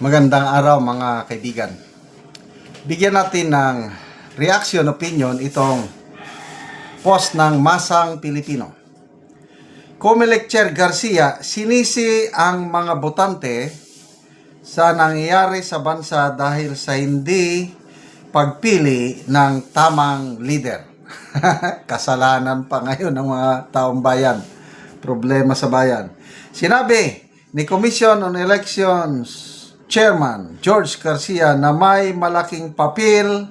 Magandang araw mga kaibigan. Bigyan natin ng reaction opinion itong post ng Masang Pilipino. Comelec Chair Garcia, sinisi ang mga botante sa nangyayari sa bansa dahil sa hindi pagpili ng tamang leader. Kasalanan pa ngayon ng mga taong bayan. Problema sa bayan. Sinabi ni Commission on Elections Chairman George Garcia na may malaking papel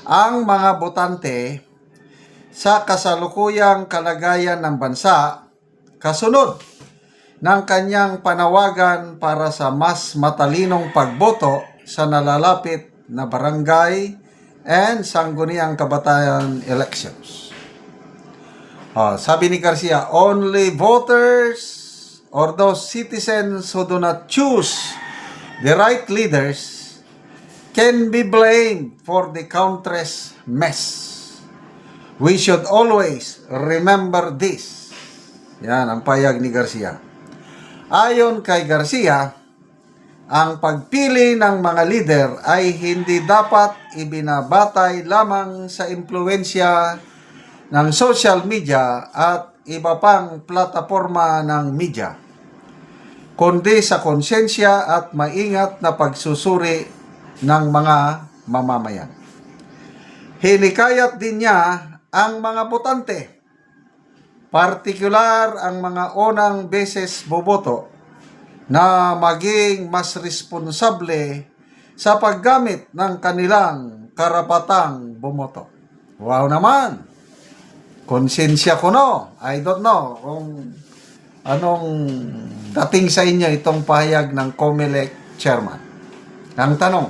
ang mga botante sa kasalukuyang kalagayan ng bansa kasunod ng kanyang panawagan para sa mas matalinong pagboto sa nalalapit na barangay and sangguniang kabataan elections. Sabi ni Garcia, only voters or those citizens who do not choose the right leaders can be blamed for the country's mess. We should always remember this. Yan ang payag ni Garcia. Ayon kay Garcia, ang pagpili ng mga leader ay hindi dapat ibinabatay lamang sa impluensya ng social media at iba pang plataforma ng media, kundi sa konsensya at maingat na pagsusuri ng mga mamamayan. Hinikayat din niya ang mga botante, partikular ang mga unang beses boboto, na maging mas responsable sa paggamit ng kanilang karapatang bumoto. Wow naman! Konsensya ko no. I don't know kung anong dating sa inyo itong pahayag ng Comelec chairman. Ang tanong,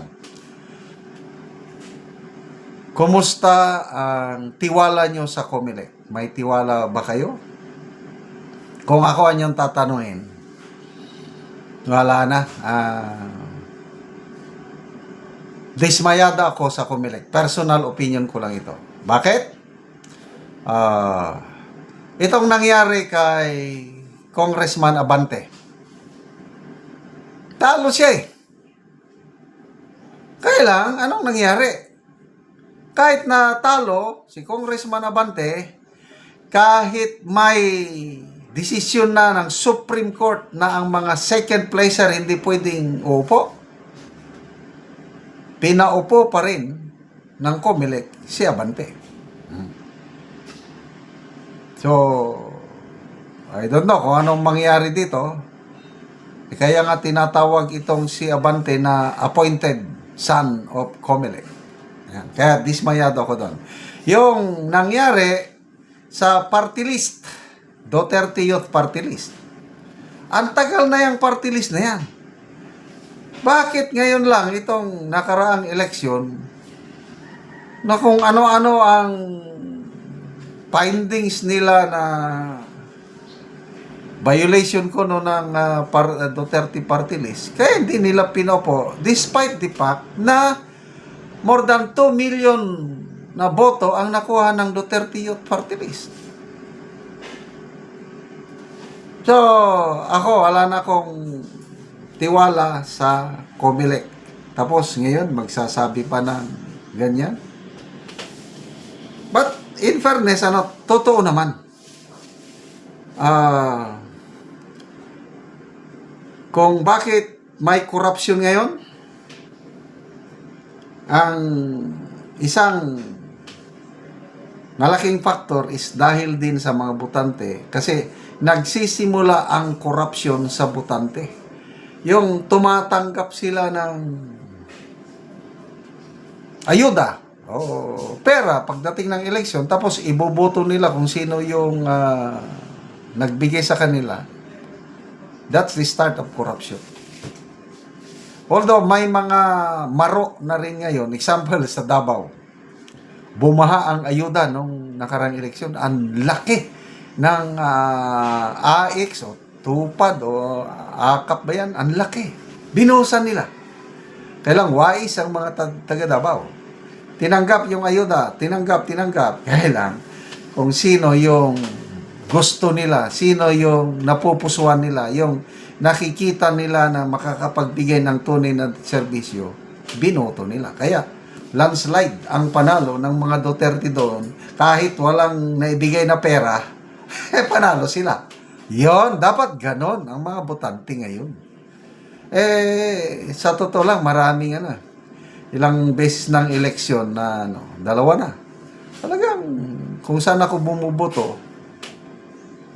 kumusta ang tiwala nyo sa Comelec? May tiwala ba kayo? Kung ako anyong tatanungin, wala na. Dismayada ako sa Comelec. Personal opinion ko lang ito. Bakit? Itong nangyari kay Congressman Abante. Talo siya eh. Kaya lang, anong nangyari? Kahit na talo si Congressman Abante, kahit may desisyon na ng Supreme Court na ang mga second placer hindi pwedeng uupo, pinaupo pa rin ng Comelec si Abante. So, I don't know kung anong mangyari dito. Kaya nga tinatawag itong si Abante na appointed son of Comelec. Kaya dismayado ako doon. Yung nangyari sa party list, Duterte Youth Party List. Ang tagal na yung party list na yan. Bakit ngayon lang itong nakaraang eleksyon na kung ano-ano ang findings nila na violation ko no ng Duterte Party List, kaya hindi nila pinopo despite the fact na more than 2 million na boto ang nakuha ng Duterte Youth Party List. So, ako, wala na akong tiwala sa Comelec. Tapos, ngayon, magsasabi pa ng ganyan. But, in fairness, totoo naman. Kung bakit may corruption ngayon, ang isang malaking factor is dahil din sa mga botante. Kasi nagsisimula ang corruption sa botante. Yung tumatanggap sila ng ayuda o pera pagdating ng eleksyon, tapos iboboto nila kung sino yung nagbigay sa kanila. That's the start of corruption. Although may mga maro na rin ngayon, example sa Davao, bumaha ang ayuda nung nakarang eleksyon. Ang laki ng AX o tupad o akap ba yan? Ang laki. Binuhusan nila. Kailang wais ang mga taga Davao. Tinanggap yung ayuda. Tinanggap. Kaya lang, kung sino yung gusto nila, sino yung napupusuan nila, yung nakikita nila na makakapagbigay ng tunay na serbisyo, binoto nila. Kaya, landslide ang panalo ng mga Duterte doon, kahit walang naibigay na pera, panalo sila. Yon, dapat ganon ang mga botante ngayon. Sa totoo lang, maraming ilang beses ng eleksyon na dalawa na. Talagang, kung saan ako bumuboto,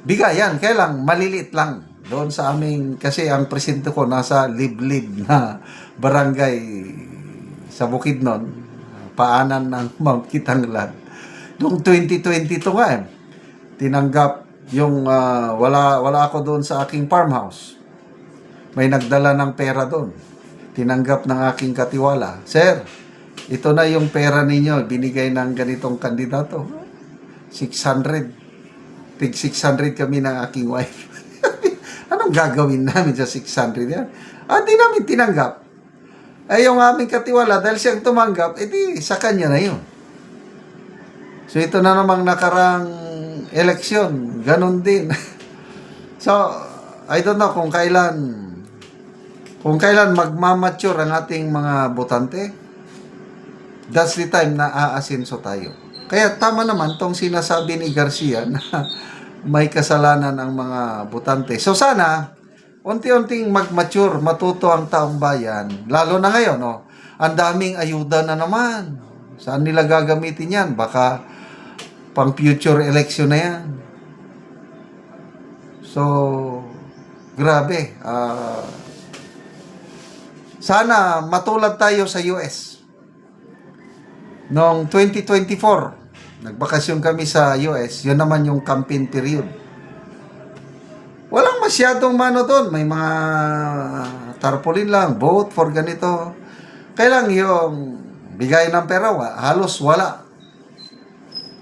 bigayan, kaya lang, maliliit lang. Doon sa aming, kasi ang presinto ko nasa liblib na barangay sa Bukidnon, paanan ng Mount Kitanglad. Noong 2022 nga tinanggap yung wala ako doon sa aking farmhouse. May nagdala ng pera doon. Tinanggap ng aking katiwala. Sir, ito na yung pera ninyo, binigay ng ganitong kandidato. 600. Tig 600 kami ng aking wife. Anong gagawin namin sa 600 yan? Di namin tinanggap. Yung aming katiwala, dahil siyang tumanggap, edi sa kanya na yun. So ito na namang nakarang eleksyon, ganun din. So, I don't know kung kailan magmamature ang ating mga botante. That's the time na aasinso tayo. Kaya tama naman tong sinasabi ni Garcia na may kasalanan ang mga botante. So sana, unti-unting mag-mature, matuto ang taong bayan. Lalo na ngayon, ang daming ayuda na naman. Saan nila gagamitin yan? Baka pang future election na yan. So, grabe. Sana matulad tayo sa US. Noong 2024, nagbakasyon kami sa US, yun naman yung campaign period. Walang masyadong doon. May mga tarpaulin lang, vote for ganito. Kailang yung bigay ng pera, halos wala.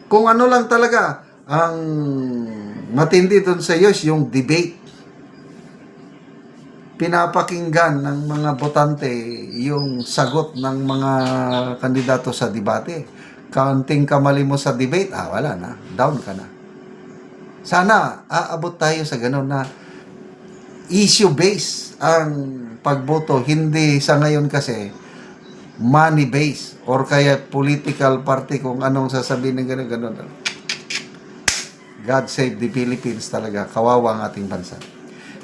Kung ano lang talaga, ang matindi doon sa US, yung debate. Pinapakinggan ng mga botante yung sagot ng mga kandidato sa debate. Kaunting kamali mo sa debate, wala na. Down ka na. Sana aabot tayo sa gano'n na issue-based ang pagboto. Hindi sa ngayon kasi money-based or kaya political party kung anong sasabihin ng gano'n. God save the Philippines talaga. Kawawa ang ating bansa.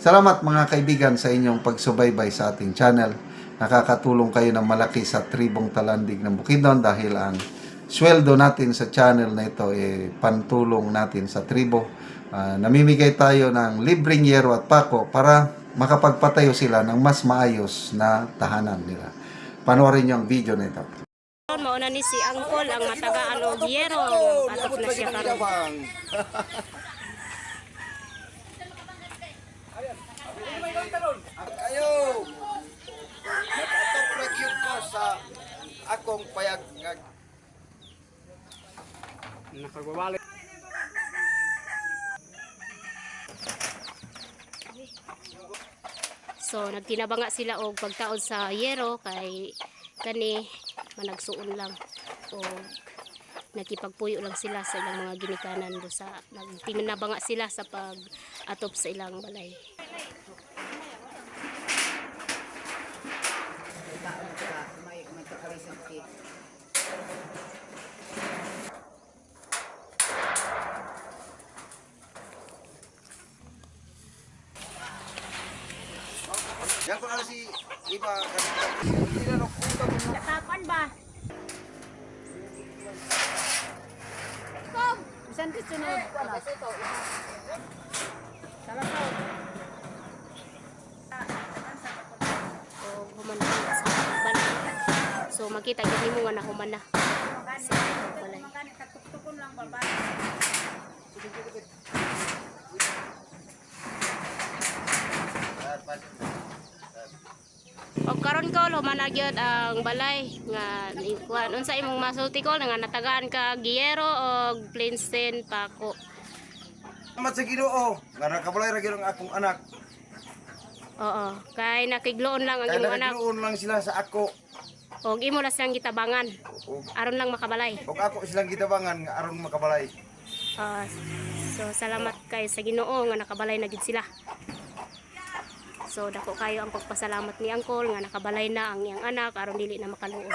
Salamat mga kaibigan sa inyong pagsubaybay sa ating channel. Nakakatulong kayo ng malaki sa tribong Talandig ng Bukidnon dahil ang sweldo natin sa channel na ito pantulong natin sa tribo. Namimigay tayo ng libreng yero at pako para makapagpatayo sila ng mas maayos na tahanan nila. Panoorin niyo ang video na ito. Mauna ni si Angkol ang matagaan og yero, patop na siya karon. Ayo. Nakatok ra gyud ko sa akong payag nga nakagbabalik. So nagtinabanga sila og pagtaod sa yero kay kani managsuon lang o nakipagpuyo lang sila sa ilang mga ginikanan do sa nagtinabanga sila sa pag-atop sa ilang balay. Yan ko na si iba hindi na nagpunta mo. Kapan ba? Kom, bisan sunod wala. So makita gid mo nga nahuman na. Og karon ko human na gyud ang balay nga kuan unsa imong masulti ko nga natagaan ka giyero og plainsten pako. Salamat sa Ginoo nga nakabalay ra gyud ang akong anak. Oo, kay nakigloon lang ang Kaya imong anak. nagluon lang sila sa ako. Og imo lang siyang gitabangan aron lang makabalay. Og ako silang gitabangan nga aron makabalay. So salamat kay sa Ginoo nga nakabalay na gid sila. So dako kayo ang pagpasalamat ni Angkol nga nakabalay na ang iyang anak aron dili na makaluon.